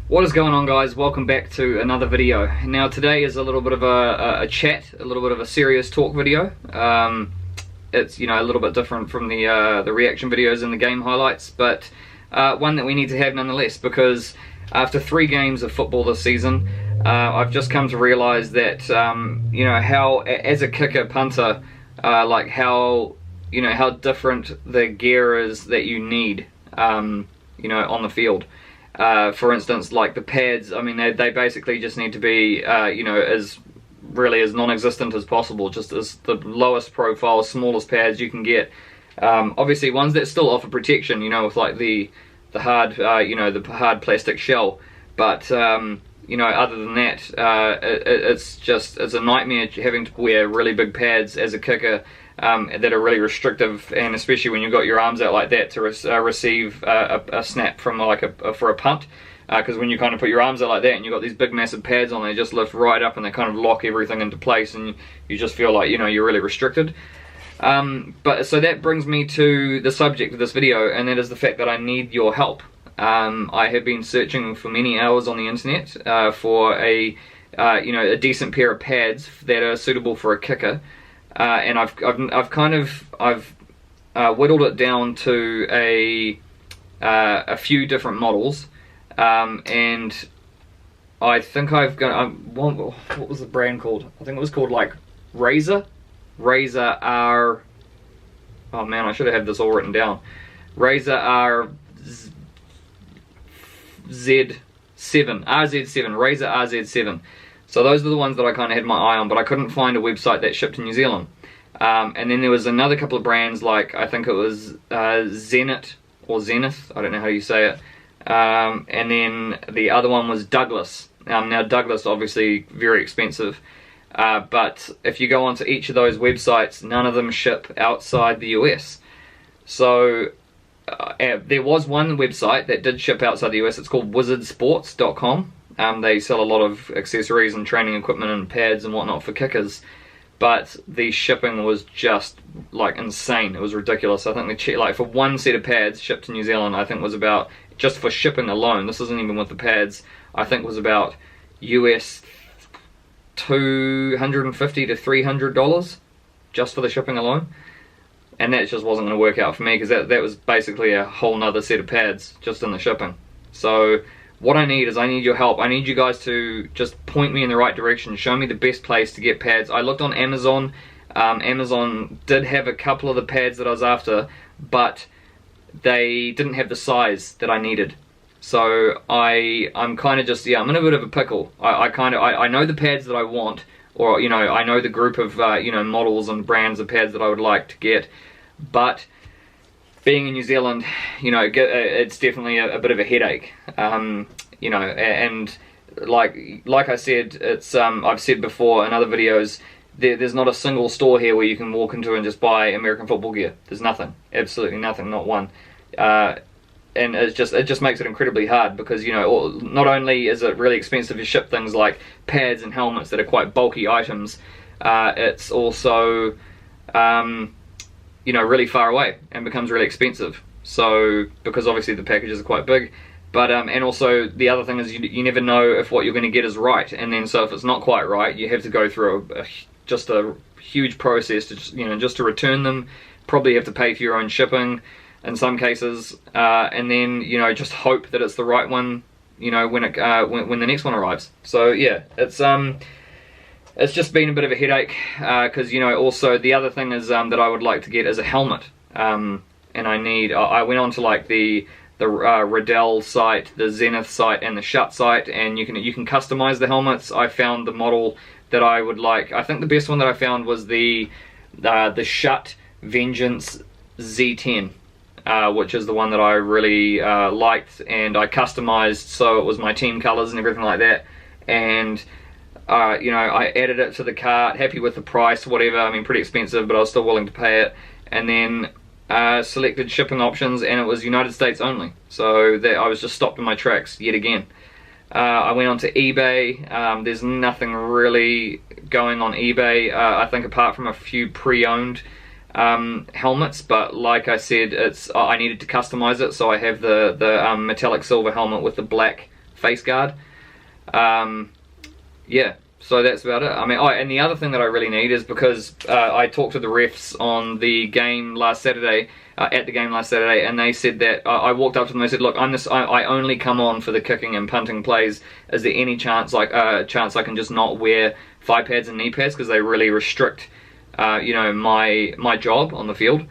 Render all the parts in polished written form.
What is going on, guys? Welcome back to another video. Now today is a little bit of a chat, a little bit of a serious talk video. It's a little bit different from the reaction videos and the game highlights, but one that we need to have nonetheless, because after 3 games of football this season, I've just come to realise that how as a kicker punter, how different the gear is that you need on the field. For instance, like the pads, I mean, they basically just need to be, as non-existent as possible, just as the lowest profile, smallest pads you can get. Obviously, ones that still offer protection, with like the hard, the hard plastic shell. But other than that, it's a nightmare having to wear really big pads as a kicker. That are really restrictive, and especially when you've got your arms out like that to receive a snap from for a punt, because when you kind of put your arms out like that and you've got these big massive pads on, they just lift right up and they kind of lock everything into place, and you just feel like you're really restricted. But so that brings me to the subject of this video, and that is the fact that I need your help. I have been searching for many hours on the internet for a decent pair of pads that are suitable for a kicker. And I've whittled it down to a few different models, and I think I've got what was the brand called? I think it was called like Razor R. Oh man, I should have had this all written down. Razor RZ7, Razor RZ7. So those are the ones that I kind of had my eye on, but I couldn't find a website that shipped to New Zealand. And then there was another couple of brands, like I think it was Zenith, I don't know how you say it. And then the other one was Douglas. Now Douglas, obviously very expensive, but if you go onto each of those websites, none of them ship outside the US. So there was one website that did ship outside the US. It's called wizardsports.com. They sell a lot of accessories and training equipment and pads and whatnot for kickers, but the shipping was just like insane. It was ridiculous. I think for one set of pads shipped to New Zealand, I think was about, just for shipping alone, this isn't even with the pads, I think was about US $250 to $300 just for the shipping alone. And that just wasn't going to work out for me, because that was basically a whole nother set of pads just in the shipping. So what I need your help. I need you guys to just point me in the right direction, show me the best place to get pads. I looked on Amazon. Amazon did have a couple of the pads that I was after, but they didn't have the size that I needed. So I'm kind of just, I'm in a bit of a pickle. I know the pads that I want, or I know the group of models and brands of pads that I would like to get, but being in New Zealand, it's definitely a bit of a headache, and like I said, it's I've said before in other videos, there's not a single store here where you can walk into and just buy American football gear. There's nothing, absolutely nothing, not one, and it just makes it incredibly hard, because not only is it really expensive to ship things like pads and helmets that are quite bulky items, it's also really far away and becomes really expensive. So, because obviously the packages are quite big, but and also the other thing is you never know if what you're going to get is right, and then so if it's not quite right, you have to go through a huge process to just to return them. Probably have to pay for your own shipping in some cases, and then just hope that it's the right one when the next one arrives. So yeah, it's just been a bit of a headache, because also the other thing is that I would like to get is a helmet, and I went on to like the Riddell site, the Zenith site, and the Shutt site, and you can customize the helmets. I found the model that I would like. I think the best one that I found was the Shutt Vengeance Z10, which is the one that I really liked, and I customized so it was my team colors and everything like that, and I added it to the cart, happy with the price, whatever. I mean, pretty expensive, but I was still willing to pay it. And then selected shipping options, and it was United States only. So that I was just stopped in my tracks yet again. I went on to eBay. There's nothing really going on eBay, I think, apart from a few pre-owned helmets. But like I said, I needed to customize it, so I have the metallic silver helmet with the black face guard. Yeah, so that's about it. I mean, and the other thing that I really need is because I talked to the refs on the game last Saturday, at the game last Saturday, and they said that I walked up to them and they said, look, I only come on for the kicking and punting plays. Is there any chance I can just not wear thigh pads and knee pads, because they really restrict you know, my job on the field?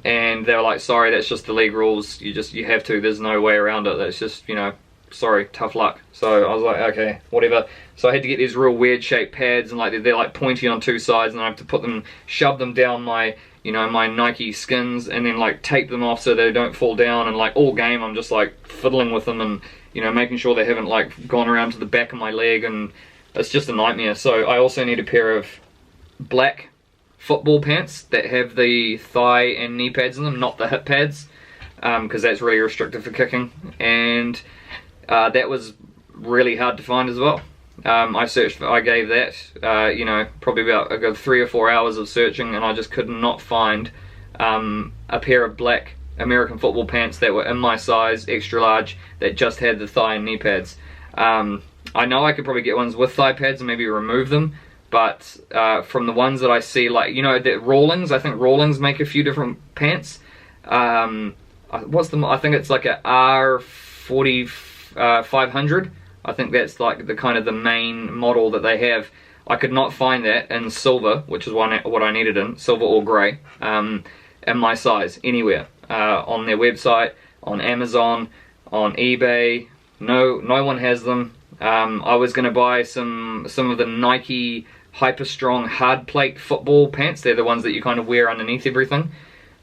And they were like, sorry, that's just the league rules, you have to, there's no way around it, that's just, you know, sorry, tough luck. So I was like, okay, whatever. So I had to get these real weird shaped pads, and like they're like pointy on two sides, and I have to put them, shove them down my, you know, my Nike skins, and then like tape them off so they don't fall down. And like all game I'm just like fiddling with them, and you know, making sure they haven't like gone around to the back of my leg, and it's just a nightmare. So I also need a pair of black football pants that have the thigh and knee pads in them, not the hip pads, because that's really restricted for kicking. And that was really hard to find as well. I gave that, you know, probably about a good 3 or 4 hours of searching, and I just could not find a pair of black American football pants that were in my size, extra large, that just had the thigh and knee pads. I know I could probably get ones with thigh pads and maybe remove them, but from the ones that I see, like, you know, that Rawlings, I think Rawlings make a few different pants. I think it's like a R40 500. I think that's like the kind of the main model that they have. I could not find that in silver, which is what I needed in, silver or grey, in my size anywhere. On their website, on Amazon, on eBay, no one has them. I was going to buy some of the Nike Hyper Strong hard plate football pants. They're the ones that you kind of wear underneath everything.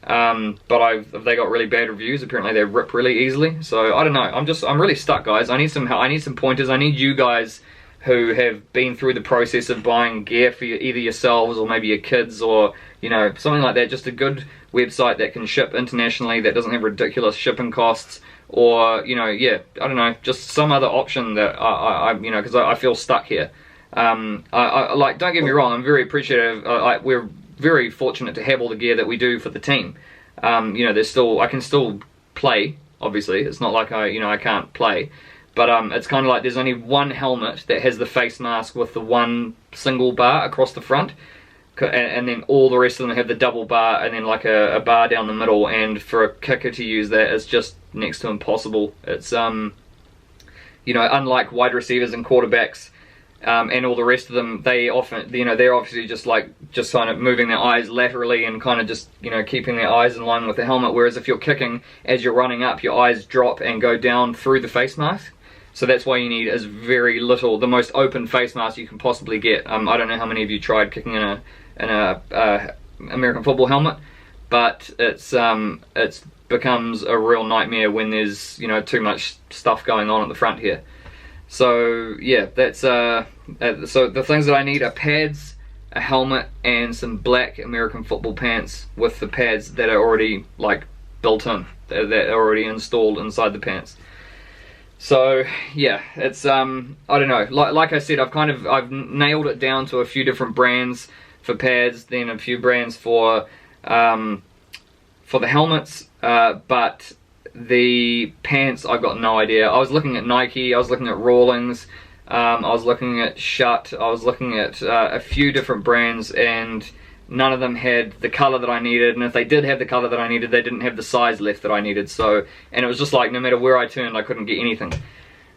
But they got really bad reviews. Apparently they rip really easily. So I don't know. I'm really stuck, guys. I need some help. I need some pointers. I need you guys who have been through the process of buying gear for either yourselves or maybe your kids, or you know, something like that. Just a good website that can ship internationally, that doesn't have ridiculous shipping costs, or you know, yeah, I don't know, just some other option that I you know, because I feel stuck here. Like, don't get me wrong, I'm very appreciative. We're very fortunate to have all the gear that we do for the team. You know, I can still play. Obviously, it's not like I can't play. But it's kind of like there's only one helmet that has the face mask with the one single bar across the front, and then all the rest of them have the double bar, and then like a bar down the middle. And for a kicker to use that is just next to impossible. It's you know, unlike wide receivers and quarterbacks, and all the rest of them, they often, you know, they're obviously just kind of moving their eyes laterally and kind of just, you know, keeping their eyes in line with the helmet. Whereas if you're kicking, as you're running up, your eyes drop and go down through the face mask. So that's why you need is very little, the most open face mask you can possibly get. I don't know how many of you tried kicking in a American football helmet, but it's becomes a real nightmare when there's, you know, too much stuff going on at the front here. So yeah, that's so the things that I need are pads, a helmet, and some black American football pants with the pads that are already like built in, that are already installed inside the pants. So yeah, it's I don't know. Like I said, I've nailed it down to a few different brands for pads, then a few brands for the helmets, but the pants, I've got no idea. I was looking at Nike, I was looking at Rawlings, I was looking at Shutt, I was looking at a few different brands, and none of them had the color that I needed. And if they did have the color that I needed, they didn't have the size left that I needed. So, and it was just like no matter where I turned, I couldn't get anything.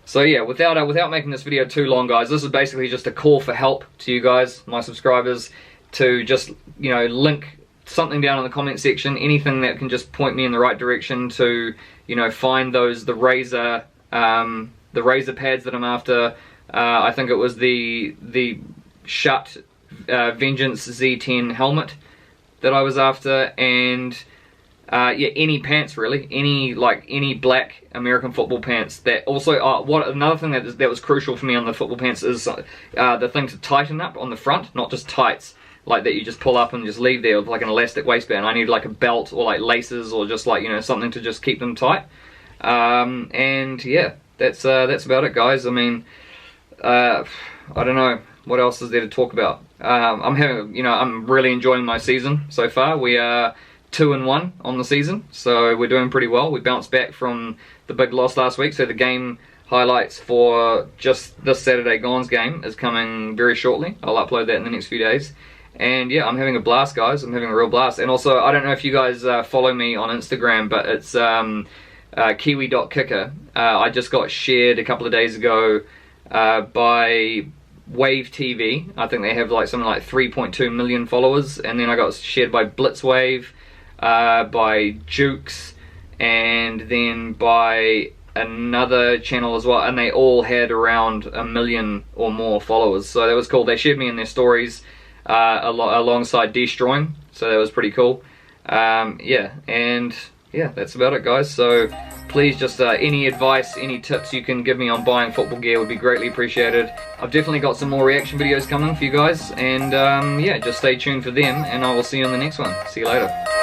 So yeah, without making this video too long, guys, this is basically just a call for help to you guys, my subscribers, to just, you know, link something down in the comment section, anything that can just point me in the right direction to, you know, find the razor pads that I'm after. I think it was the Shutt Vengeance Z10 helmet that I was after, and yeah, any pants really, any black American football pants. That also, another thing that was crucial for me on the football pants is the thing to tighten up on the front, not just tights like that you just pull up and just leave there with like an elastic waistband. I need like a belt or like laces or just like, you know, something to just keep them tight. And yeah, that's about it, guys. I mean, I don't know what else is there to talk about. I'm really enjoying my season so far. We are 2-1 on the season, so we're doing pretty well. We bounced back from the big loss last week, so the game highlights for just this Saturday Gone's game is coming very shortly. I'll upload that in the next few days. And yeah, I'm having a blast, guys. I'm having a real blast. And also, I don't know if you guys follow me on Instagram, but it's kiwi.kicker. I just got shared a couple of days ago by Wave TV. I think they have like something like 3.2 million followers. And then I got shared by Blitzwave, by Jukes, and then by another channel as well. And they all had around 1 million or more followers. So that was cool. They shared me in their stories alongside Destroying, so that was pretty cool. Yeah, and yeah, that's about it, guys. So please, just any advice, any tips you can give me on buying football gear would be greatly appreciated. I've definitely got some more reaction videos coming for you guys, and yeah, just stay tuned for them, and I will see you on the next one. See you later.